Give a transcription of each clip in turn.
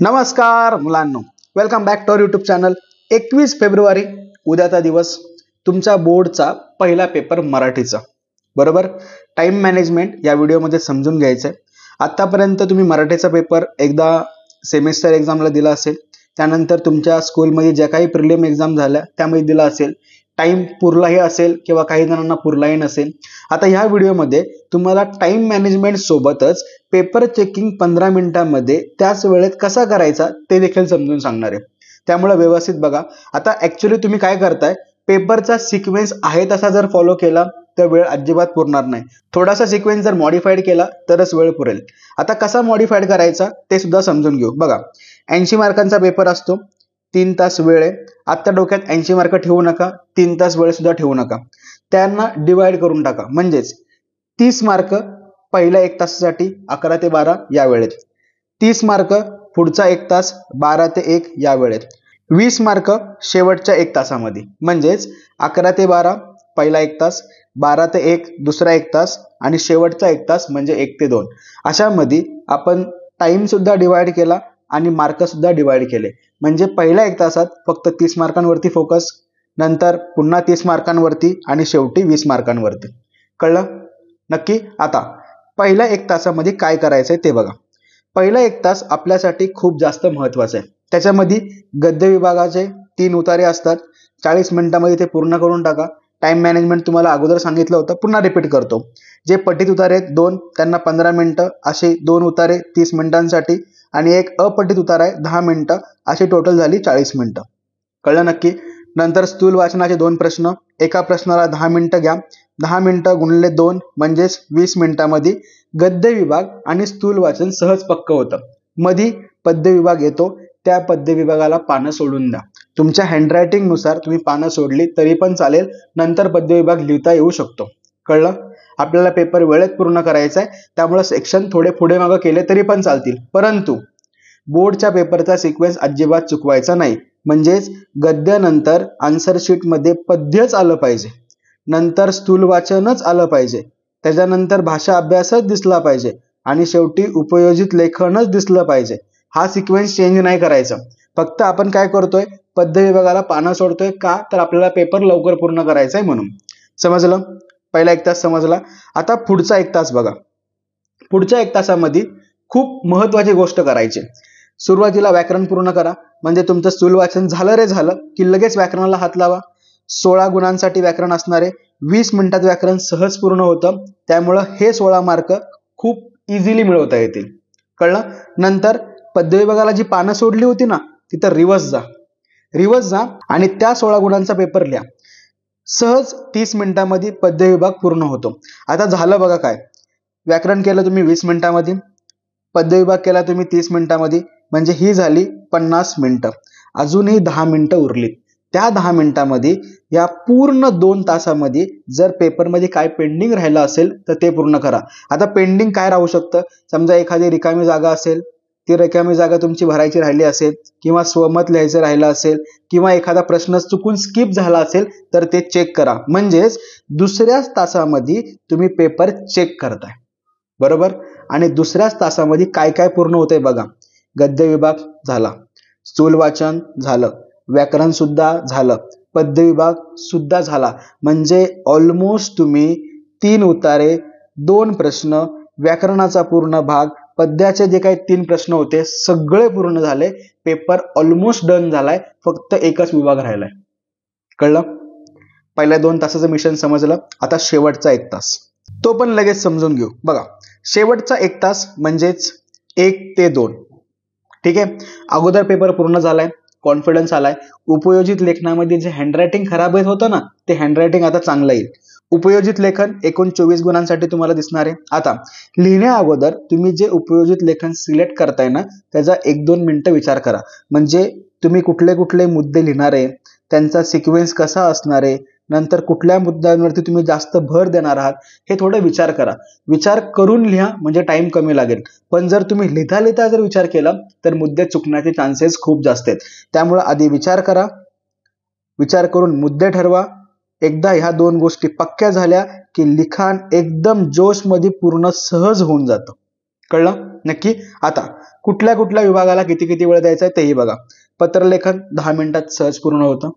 नमस्कार मुलांनो, welcome back to our YouTube channel. 21 फेब्रुवारी उद्याचा दिवस, तुमच्या बोर्डचा पहिला पेपर मराठीचा। बरोबर, टाइम मॅनेजमेंट या व्हिडिओमध्ये समजून घ्यायचं आहे। आतापर्यंत तुम्ही मराठीचा पेपर एकदा सेमिस्टर एक्झामला दिला असेल, त्यानंतर तुमच्या स्कूलमध्ये ज्या काही प्रिलिम एक्झाम झाल्या त्यामध्ये दिला असेल, टाइम पुरलाही असेल किंवा काही जणांना पुरलाही नसेल। आता ह्या व्हिडिओमध्ये तुम्हाला टाइम मॅनेजमेंट सोबतच पेपर चेकिंग 15 मिनिटांमध्ये त्याच वेळेत कसा करायचा ते देखील समजून सांगणार आहे। त्यामुळे व्यवस्थित बघा। आता ऍक्च्युअली तुम्ही काय करताय, पेपरचा सिक्वेन्स आहे तसा जर फॉलो केला तर वेळ अजिबात पुरणार नाही। थोडासा सिक्वेन्स जर मॉडिफाईड केला तरच वेळ पुरेल। आता कसा मॉडिफाईड करायचा ते सुद्धा समजून घेऊ। बघा, 80 मार्कांचा पेपर असतो, 3 तास वेळ आहे। आता डोक्यात 80 मार्क ठेवू नका, 3 तास वेळ सुद्धा ठेवू नका, त्यांना डिवाइड करून टाका। म्हणजेच 30 मार्क पहिल्या 1 तासासाठी 11 ते 12 या वेळेत, 30 मार्क पुढचा 1 तास 12 ते 1 या वेळेत, 20 मार्क शेवटच्या 1 तासामध्ये। म्हणजेच 11 ते 12 पहिला 1 तास, 12 ते 1 दुसरा 1 तास आणि शेवटचा 1 तास म्हणजे 1 ते 2। अशामध्ये आपण टाइम सुद्धा डिवाइड केला आणि मार्क सुद्धा डिवाइड केले। म्हणजे पहिल्या 1 तासात फक्त 30 मार्कांवरती फोकस, नंतर पुन्हा 30 मार्कांवरती आणि शेवटी 20 मार्कांवरती। कळलं नक्की? आता पहिल्या 1 तासामध्ये काय करायचंय ते बघा। पहिला 1 तास आपल्यासाठी खूप जास्त महत्वाचा आहे। त्याच्यामध्ये गद्य विभागाचे 3 उतारे असतात, 40 मिनिटांमध्ये ते पूर्ण करून टाका। टाइम मॅनेजमेंट तुम्हाला अगोदर सांगितलं होतं, पुन्हा रिपीट करतो। जे पठित उतारे आहेत 2, त्यांना 15 मिनिटं, असे 2 उतारे 30 मिनिटांसाठी आणि एक अपठित उतारा आहे 10 मिनिटं, अशी टोटल झाली 40 मिनिटं। कळलं नक्की? नंतर स्थूल वाचनाचे 2 प्रश्न, एका प्रश्नाला 10 मिनिटं घ्या, 10 मिनिटं गुणिले 2 म्हणजेच 20 मिनिटांमध्ये गद्य विभाग आणि स्थूल वाचन सहज पक्क होतं। मध्ये पद्य विभाग येतो, त्या पद्य विभागाला पानं सोडून द्या। तुमच्या हँडरायटिंग नुसार तुम्ही पानं सोडली तरी पण चालेल, नंतर पद्य विभाग लिहिता येऊ शकतो। कळलं? आपल्याला पेपर वेळेत पूर्ण करायचा आहे, त्यामुळे सेक्शन थोडे पुढे मागे केले तरी पण चालतील, परंतु बोर्डच्या पेपरचा सिक्वेन्स अजिबात चुकवायचा नाही। म्हणजेच गद्यानंतर आन्सर शीट मध्ये पद्यच आलं पाहिजे, नंतर स्थूल वाचनच आलं पाहिजे, त्याच्यानंतर भाषा अभ्यासच दिसला पाहिजे आणि शेवटी उपयोजित लेखनच दिसलं पाहिजे। हा सिक्वेन्स चेंज नाही करायचा। फक्त आपण काय करतोय, पद्य विभागाला पानं सोडतोय का, तर आपल्याला पेपर लवकर पूर्ण करायचा आहे म्हणून। समजलं? पहिला 1 तास समजला। आता पुढचा 1 तास बघा। पुढच्या 1 तासामध्ये खूप महत्वाची गोष्ट करायची। सुरुवातीला व्याकरण पूर्ण करा, म्हणजे तुमचं स्थूल वाचन झालं रे झालं की लगेच व्याकरणाला हात लावा। 16 गुणांसाठी व्याकरण असणारे, 20 मिनिटात व्याकरण सहज पूर्ण होतं, त्यामुळं हे 16 मार्क खूप इझिली मिळवता येतील। कळलं? नंतर पद्य विभागाला जी पानं सोडली होती ना, तिथं रिव्हर्स जा आणि त्या 16 गुणांचा पेपर लिहा। सहज 30 मिनिटांमध्ये पद्य विभाग पूर्ण होतो। आता झालं बघा काय, व्याकरण केलं तुम्ही 20 मिनिटांमध्ये, पद्य विभाग केला तुम्ही 30 मिनिटांमध्ये, म्हणजे ही झाली 50 मिनिटं। अजूनही 10 मिनिटं उरली। त्या 10 मिनिटांमध्ये या पूर्ण 2 तासामध्ये जर पेपरमध्ये काय पेंडिंग राहिलं असेल तर ते पूर्ण करा। आता पेंडिंग काय राहू शकतं, समजा एखादी रिकामी जागा असेल, ती रिकामी जागा तुमची भरायची राहिली असेल, किंवा स्वमत लिहायचं राहिलं असेल, किंवा एखादा प्रश्न चुकून स्किप झाला असेल तर ते चेक करा। म्हणजेच दुसऱ्याच तासामध्ये तुम्ही पेपर चेक करताय। बरोबर? आणि दुसऱ्याच तासामध्ये काय काय पूर्ण होतंय बघा। गद्य विभाग झाला, स्थूल वाचन झालं, व्याकरण सुद्धा झालं, पद्य विभाग सुद्धा झाला। म्हणजे ऑलमोस्ट तुम्ही 3 उतारे, 2 प्रश्न, व्याकरणाचा पूर्ण भाग, पद्याचे जे काही 3 प्रश्न होते सगळे पूर्ण झाले। पेपर ऑलमोस्ट डन झालाय, फक्त एकच विभाग राहिलाय। कळलं? पहिल्या 2 तासाचं मिशन समजलं। आता शेवटचा 1 तास, तो पण लगेच समजून घेऊ। बघा, शेवटचा 1 तास म्हणजेच 1 ते 2। ठीक आहे, अगोदर पेपर पूर्ण झालाय, कॉन्फिडन्स आलाय। उपयोजित लेखनामध्ये जे हँडरायटिंग खराब येत होतं ना, ते हँडरायटिंग आता चांगलं येईल। उपयोजित लेखन एकूण 24 गुणांसाठी तुम्हाला दिसणार आहे। आता लिहिण्या अगोदर तुम्ही जे उपयोजित लेखन सिलेक्ट करताय ना, त्याचा 1-2 मिनिटं विचार करा। म्हणजे तुम्ही कुठले कुठले मुद्दे लिहिणार आहे, त्यांचा सिक्वेन्स कसा असणार आहे, नंतर कुठल्या मुद्द्यांवरती तुम्ही जास्त भर देणार आहात, हे थोडं विचार करा। विचार करून लिहा, म्हणजे टाइम कमी लागेल। पण जर तुम्ही लिहिता लिहिता जर विचार केला तर मुद्दे चुकण्याचे चान्सेस खूप जास्त आहेत। त्यामुळे आधी विचार करा, विचार करून मुद्दे ठरवा। एकदा ह्या 2 गोष्टी पक्क्या झाल्या की लिखाण एकदम जोश मध्ये पूर्ण सहज होऊन जातं। कळलं नक्की? आता कुठल्या कुठल्या विभागाला किती किती वेळ द्यायचा आहे तेही बघा. पत्रलेखन 10 मिनिटात सहज पूर्ण होतं.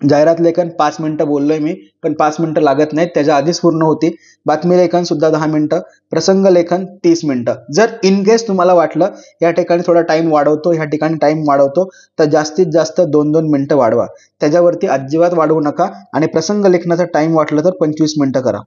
जाहिरात लेखन 5 मिनिटं बोललोय मी, पण 5 मिनिटं लागत नाहीत, त्याच्या आधीच पूर्ण होती. बातमी लेखन सुद्धा 10 मिनिटं. प्रसंग लेखन 30 मिनिटं. जर इन केस तुम्हाला वाटलं या ठिकाणी थोडा टाइम वाढवतो, ह्या ठिकाणी टाइम वाढवतो, तर जास्तीत जास्त 2-2 मिनिटं वाढवा. त्याच्यावरती अजिबात वाढवू नका. आणि प्रसंग लेखनाचा टाइम वाटलं तर 25 मिनिटं करा,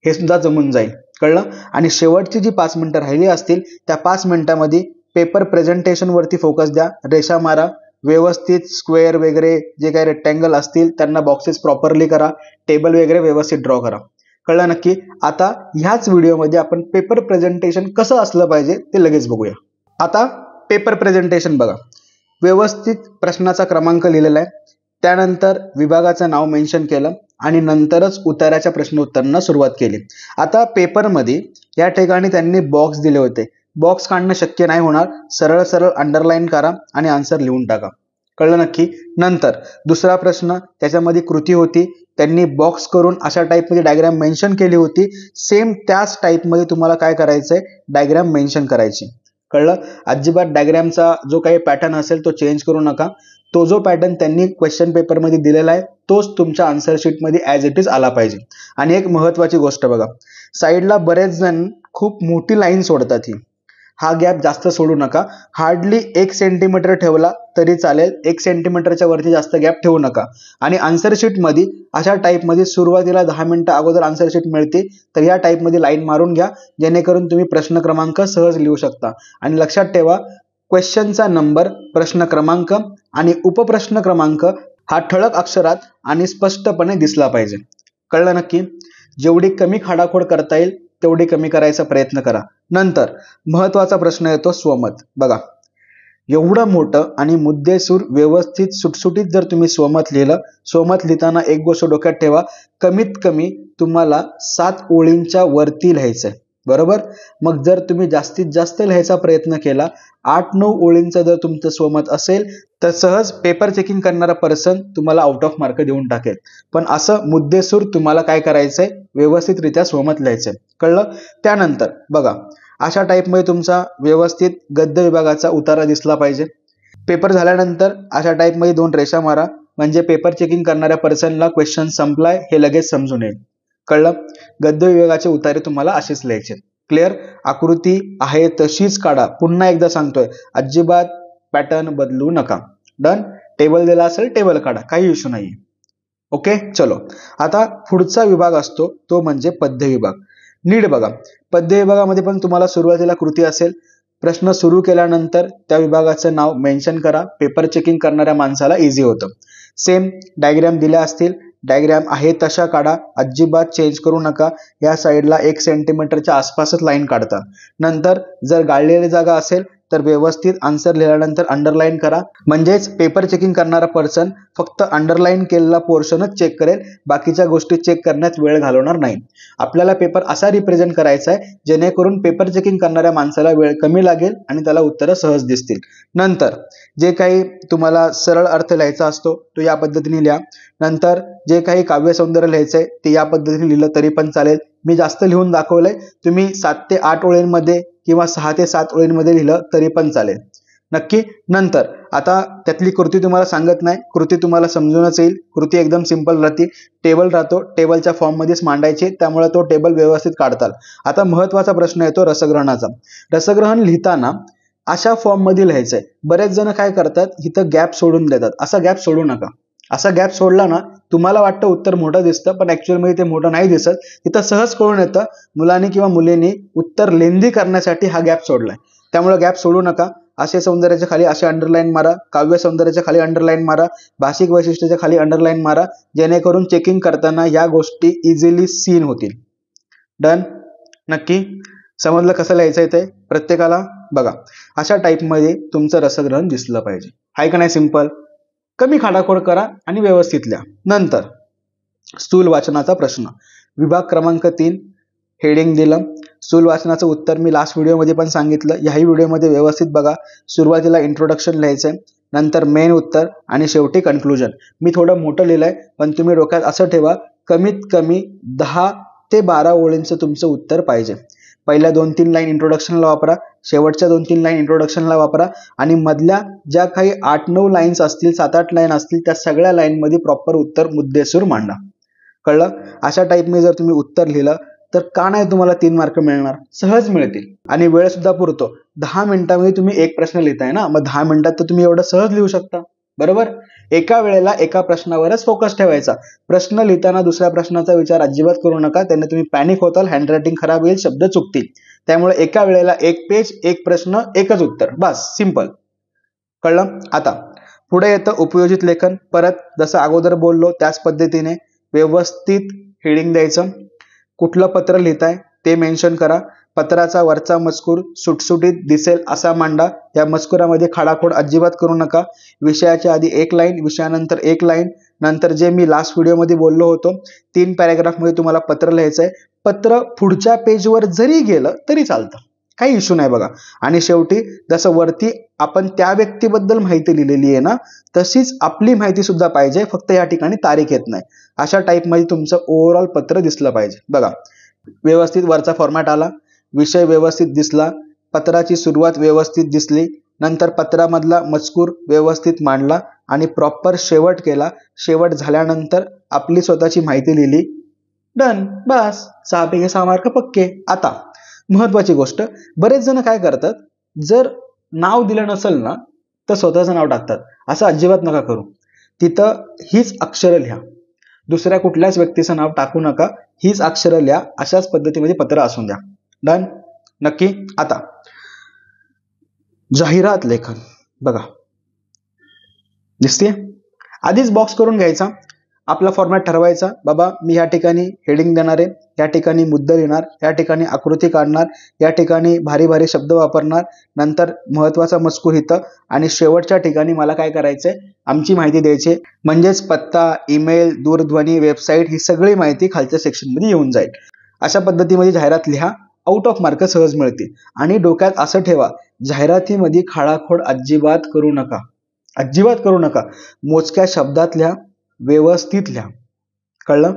हे सुद्धा जमून जाईल. कळलं? आणि शेवटची जी 5 मिनिटं राहिली असतील त्या 5 मिनिटांमध्ये पेपर प्रेझेंटेशन वरती फोकस द्या. रेषा मारा, व्यवस्थित स्क्वेअर वगैरे जे काही रेक्टँगल असतील त्यांना बॉक्सेस प्रॉपरली करा, टेबल वगैरे व्यवस्थित ड्रॉ करा. कळलं नक्की? आता ह्याच व्हिडिओमध्ये आपण पेपर प्रेझेंटेशन कसं असलं पाहिजे ते लगेच बघूया. आता पेपर प्रेझेंटेशन बघा. व्यवस्थित प्रश्नाचा क्रमांक लिहिलेला आहे, त्यानंतर विभागाचं नाव मेन्शन केलं आणि नंतरच उत्तराच्या प्रश्नोत्तरांना सुरुवात केली. आता पेपरमध्ये या ठिकाणी त्यांनी बॉक्स दिले होते. बॉक्स काढणं शक्य नाही होणार, सरळ सरळ अंडरलाईन करा आणि आन्सर लिहून टाका. कळलं नक्की? नंतर दुसरा प्रश्न, त्याच्यामध्ये कृती होती, त्यांनी बॉक्स करून अशा टाईपमध्ये डायग्राम मेन्शन केली होती. सेम त्याच टाईपमध्ये तुम्हाला काय करायचंय, डायग्राम मेन्शन करायची. कळलं? अजिबात डायग्रामचा जो काही पॅटर्न असेल तो चेंज करू नका. तो जो पॅटर्न त्यांनी क्वेश्चन पेपरमध्ये दिलेला आहे तोच तुमच्या आन्सर शीटमध्ये ॲज इट इज आला पाहिजे. आणि एक महत्त्वाची गोष्ट बघा, साईडला बरेच जण खूप मोठी लाईन सोडतात. हा गॅप जास्त सोडू नका. हार्डली 1 सेंटीमीटर ठेवला तरी चालेल, 1 सेंटीमीटरच्या वरती जास्त गॅप ठेवू नका. आणि आन्सर शीटमध्ये अशा टाईपमध्ये सुरुवातीला 10 मिनिटं अगोदर आन्सर शीट मिळते, तर या टाईपमध्ये लाईन मारून घ्या, जेणेकरून तुम्ही प्रश्न क्रमांक सहज लिहू शकता. आणि लक्षात ठेवा, क्वेश्चनचा नंबर, प्रश्न क्रमांक आणि उपप्रश्न क्रमांक हा ठळक अक्षरात आणि स्पष्टपणे दिसला पाहिजे. कळलं नक्की? जेवढी कमी खाडाखोड करता येईल तेवढी कमी करायचा प्रयत्न करा. नंतर महत्वाचा प्रश्न येतो स्वमत. बघा, एवढं मोठं आणि मुद्देसूद व्यवस्थित सुटसुटीत जर तुम्ही स्वमत लिहिलं, स्वमत लिहिताना एक गोष्ट डोक्यात ठेवा, कमीत कमी तुम्हाला 7 ओळींच्या वरती लिहायचंय. बरोबर? मग जर तुम्ही जास्तीत जास्त लिहायचा प्रयत्न केला, 8-9 ओळींचं जर तुमचं स्वमत असेल तर सहज पेपर चेकिंग करणारा पर्सन तुम्हाला आउट ऑफ मार्क देऊन टाकेल. पण असं मुद्देसूद तुम्हाला काय करायचंय, व्यवस्थितरित्या स्वमत लिहायचंय. कळलं? त्यानंतर बघा, अशा टाईपमध्ये तुमचा व्यवस्थित गद्य विभागाचा उतारा दिसला पाहिजे. पेपर झाल्यानंतर अशा टाईपमध्ये 2 रेषा मारा, म्हणजे पेपर चेकिंग करणाऱ्या पर्सनला क्वेश्चन संपलाय हे लगेच समजून येईल. कळलं? गद्य विभागाचे उतारे तुम्हाला असेच लिहायचे. क्लिअर? आकृती आहे तशीच काढा. पुन्हा एकदा सांगतोय, अजिबात पॅटर्न बदलू नका. डन? टेबल दिला असेल टेबल काढा, काही इश्यू नाही. ओके, चलो. आता पुढचा विभाग असतो तो म्हणजे पद्य विभाग. नीट बघा, पद्य विभागामध्ये पण तुम्हाला सुरुवातीला कृती असेल. प्रश्न सुरू केल्यानंतर त्या विभागाचं नाव मेन्शन करा, पेपर चेकिंग करणाऱ्या माणसाला इझी होतं. सेम डायग्राम दिल्या असतील, डायग्राम आहे तशा काढा, अजिबात चेंज करू नका. या साईडला 1 सेंटीमीटरच्या आसपासच लाईन काढता. नंतर जर गाळलेली जागा असेल तर व्यवस्थित आन्सर लिहिल्यानंतर अंडरलाईन करा, म्हणजेच पेपर चेकिंग करणारा पर्सन फक्त अंडरलाईन केलेला पोर्शनच चेक करेल, बाकीच्या गोष्टी चेक करण्यात वेळ घालवणार नाही. आपल्याला पेपर असा रिप्रेझेंट करायचा आहे जेणेकरून पेपर चेकिंग करणाऱ्या माणसाला वेळ कमी लागेल आणि त्याला उत्तरं सहज दिसतील. नंतर जे काही तुम्हाला सरळ अर्थ लिहायचा असतो तो या पद्धतीने लिहा. नंतर जे काही काव्य सौंदर्य लिहायचंय ते या पद्धतीने लिहिलं तरी पण चालेल. मी जास्त लिहून दाखवलंय, तुम्ही 7 ते 8 ओळींमध्ये किंवा 6 ते 7 ओळींमध्ये लिहिलं तरी पण चालेल. नक्की? नंतर आता त्यातली कृती तुम्हाला सांगत नाही, कृती तुम्हाला समजूनच येईल. कृती एकदम सिंपल राहते. टेबल राहतो, टेबलच्या फॉर्म मध्येच मांडायचे, त्यामुळे तो टेबल व्यवस्थित काढताल. आता महत्वाचा प्रश्न येतो रसग्रहणाचा. रसग्रहण लिहिताना अशा फॉर्म मध्ये लिहायचंय. बरेच जण काय करतात, इथं गॅप सोडून देतात. असा गॅप सोडू नका. असा गॅप सोडला ना, तुम्हाला वाटतं उत्तर मोठं दिसतं, पण ऍक्च्युअल मध्ये ते मोठं नाही दिसत. तिथं सहज कळून येतं मुलांनी किंवा मुलींनी उत्तर लेंदी करण्यासाठी हा गॅप सोडलाय. त्यामुळे गॅप सोडू नका. असे सौंदर्याच्या खाली असे अंडरलाईन मारा, काव्य सौंदर्याच्या खाली अंडरलाईन मारा, भाषिक वैशिष्ट्याच्या खाली अंडरलाईन मारा, जेणेकरून चेकिंग करताना या गोष्टी इझिली सीन होतील. डन? नक्की समजलं कसं लिहायचं ते प्रत्येकाला? बघा, अशा टाईपमध्ये तुमचं रसग्रहण दिसलं पाहिजे. आहे का नाही सिंपल? कमी खाडाखोड करा आणि व्यवस्थित लिहा. नंतर स्थूल वाचनाचा प्रश्न, विभाग क्रमांक 3, हेडिंग दिलं. स्थूल वाचनाचं उत्तर मी लास्ट व्हिडिओमध्ये पण सांगितलं, याही व्हिडिओमध्ये व्यवस्थित बघा. सुरुवातीला इंट्रोडक्शन लिहायचंय, नंतर मेन उत्तर आणि शेवटी कन्क्लुजन. मी थोडं मोठं लिहिलंय, पण तुम्ही डोक्यात असं ठेवा, कमीत कमी 10 ते 12 ओळींचं तुमचं उत्तर पाहिजे. पहिल्या 2-3 लाईन इंट्रोडक्शनला वापरा, शेवटच्या 2-3 लाईन इंट्रोडक्शनला वापरा आणि मधल्या ज्या काही 8-9 लाईन्स असतील, 7-8 लाईन असतील, त्या सगळ्या लाईनमध्ये प्रॉपर उत्तर मुद्देसूर मांडा. कळलं? अशा टाईपमध्ये जर तुम्ही उत्तर लिहिलं तर का नाही तुम्हाला 3 मार्क मिळणार? सहज मिळतील. आणि वेळ सुद्धा पुरतो. 10 मिनिटांमध्ये तुम्ही एक प्रश्न लिहिताय ना, मग 10 मिनिटात तर तुम्ही एवढं सहज लिहू शकता. बरोबर? एका वेळेला एका प्रश्नावरच फोकस ठेवायचा. प्रश्न लिहिताना दुसऱ्या प्रश्नाचा विचार अजिबात करू नका, त्याने तुम्ही पॅनिक होताल, हँडरायटिंग खराब होईल, शब्द चुकतील. त्यामुळे एका वेळेला एक पेज, एक प्रश्न, एकच उत्तर, बस, सिंपल. कळलं? आता पुढे येतं उपयोजित लेखन. परत जसं अगोदर बोललो त्याच पद्धतीने व्यवस्थित हेडिंग द्यायचं. कुठलं पत्र लिहिताय ते मेन्शन करा. पत्राचा वरचा मजकूर सुटसुटीत दिसेल असा मांडा. या मजकुरामध्ये खाडाखोड अजिबात करू नका. विषयाच्या आधी एक लाईन, विषयानंतर एक लाईन, नंतर जे मी लास्ट व्हिडिओमध्ये बोललो होतो 3 पॅराग्राफमध्ये तुम्हाला पत्र लिहायचंय. पत्र पुढच्या पेजवर जरी गेलं तरी चालतं, काही इश्यू नाही बघा. आणि शेवटी जसं वरती आपण त्या व्यक्तीबद्दल माहिती लिहिलेली आहे ना, तशीच आपली माहिती सुद्धा पाहिजे, फक्त या ठिकाणी तारीख येत नाही. अशा टाईपमध्ये तुमचं ओव्हरऑल पत्र दिसलं पाहिजे. बघा, व्यवस्थित वरचा फॉर्मॅट आला, विषय व्यवस्थित दिसला, पत्राची सुरुवात व्यवस्थित दिसली, नंतर पत्रामधला मजकूर व्यवस्थित मांडला आणि प्रॉपर शेवट केला. शेवट झाल्यानंतर आपली स्वतःची माहिती लिहिली, डन, बस. 6 पैकी 6 मार्क पक्के. आता महत्वाची गोष्ट, बरेच जण काय करतात, जर नाव दिलं नसेल ना तर स्वतःचं नाव टाकतात. असं अजिबात नका करू. तिथं हीच अक्षरं लिहा, दुसऱ्या कुठल्याच व्यक्तीचं नाव टाकू नका, हीच अक्षरं लिहा. अशाच पद्धतीमध्ये पत्र असून द्या. डन? नक्की? आता जाहिरात लेखन बघा, दिसते? आधीच बॉक्स करून घ्यायचा, आपला फॉर्मॅट ठरवायचा. बाबा मी या ठिकाणी हेडिंग देणार आहे, या ठिकाणी मुद्दा लिहिणार, या ठिकाणी आकृती काढणार, या ठिकाणी भारी भारी शब्द वापरणार, नंतर महत्वाचा मजकूर इथं, आणि शेवटच्या ठिकाणी मला काय करायचंय, आमची माहिती द्यायची. म्हणजेच पत्ता, ईमेल, दूरध्वनी, वेबसाईट, ही सगळी माहिती खालच्या सेक्शनमध्ये येऊन जाईल. अशा पद्धतीमध्ये जाहिरात लिहा, आउट ऑफ मार्क सहज मिळतील. आणि डोक्यात असं ठेवा, जाहिरातीमध्ये खाडाखोड अजिबात करू नका, अजिबात करू नका. मोजक्या शब्दात लिहा, व्यवस्थित लिहा. कळलं?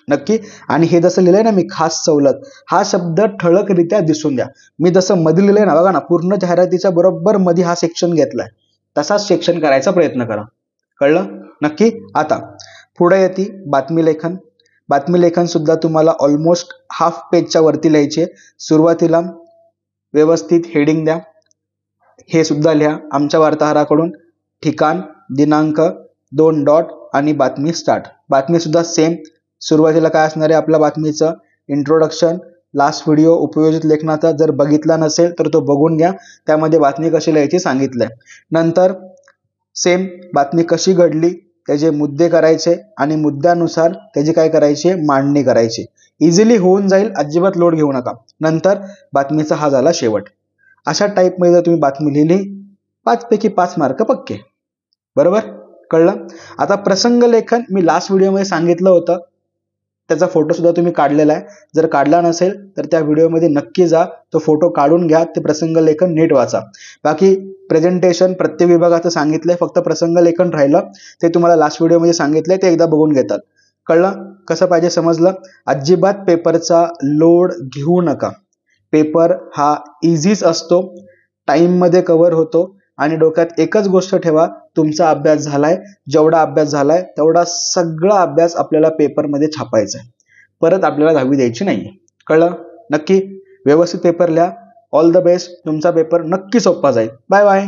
नक्की? आणि हे जसं लिहिलंय ना मी, खास सवलत, हा शब्द ठळकरित्या दिसून द्या. मी जसं मध्ये लिहिलंय ना, बघा ना, पूर्ण जाहिरातीच्या बरोबर मध्ये हा सेक्शन घेतलाय, तसाच सेक्शन करायचा प्रयत्न करा. कळलं? नक्की? आता पुढे येते बातमी लेखन. बातमी लेखन सुद्धा तुम्हाला ऑलमोस्ट हाफ पेजच्या वरती लिहायचे. सुरुवातीला व्यवस्थित हेडिंग द्या, हे सुद्धा लिहा, आमच्या वार्ताहराकडून, ठिकाण, दिनांक, 2 डॉट आणि बातमी स्टार्ट. बातमी सुद्धा सेम. सुरुवातीला काय असणार आहे आपल्या बातमीचं, इंट्रोडक्शन. लास्ट व्हिडिओ उपयोजित लेखनाचा जर बघितला नसेल तर तो बघून घ्या, त्यामध्ये बातमी कशी लिहायची सांगितलंय. नंतर सेम बातमी कशी घडली त्याचे मुद्दे करायचे आणि मुद्द्यानुसार त्याची काय करायची, मांडणी करायची. इझिली होऊन जाईल, अजिबात लोड घेऊ नका. नंतर बातमीचा हा झाला शेवट. अशा टाईपमध्ये जर तुम्ही बातमी लिहिली, 5 पैकी 5 मार्क पक्के. बरोबर? कळलं? आता प्रसंग लेखन मी लास्ट व्हिडिओमध्ये सांगितलं होतं, त्याचा फोटो सुद्धा तुम्ही काढलेला आहे. जर काढला नसेल तर त्या व्हिडिओमध्ये नक्की जा, तो फोटो काढून घ्या, ते प्रसंग लेखन नीट वाचा. बाकी प्रेझेंटेशन प्रत्येक विभागाचं सांगितलंय, फक्त प्रसंग लेखन राहिलं, ते तुम्हाला लास्ट व्हिडिओमध्ये सांगितलंय, ते एकदा बघून घेतात. कळलं? कसं पाहिजे समजलं? अजिबात पेपरचा लोड घेऊ नका. पेपर हा इझीच असतो, टाइममध्ये कव्हर होतो. आणि डोक्यात एकच गोष्ट ठेवा, तुमचा अभ्यास झालाय, जेवढा अभ्यास झालाय तेवढा सगळा अभ्यास आपल्याला पेपरमध्ये छापायचा आहे. परत आपल्याला 10वी द्यायची नाहीये. कळलं? नक्की? व्यवस्थित पेपर लिहा. All the best. तुमचा पेपर नक्की सोपा जाईल. Bye bye.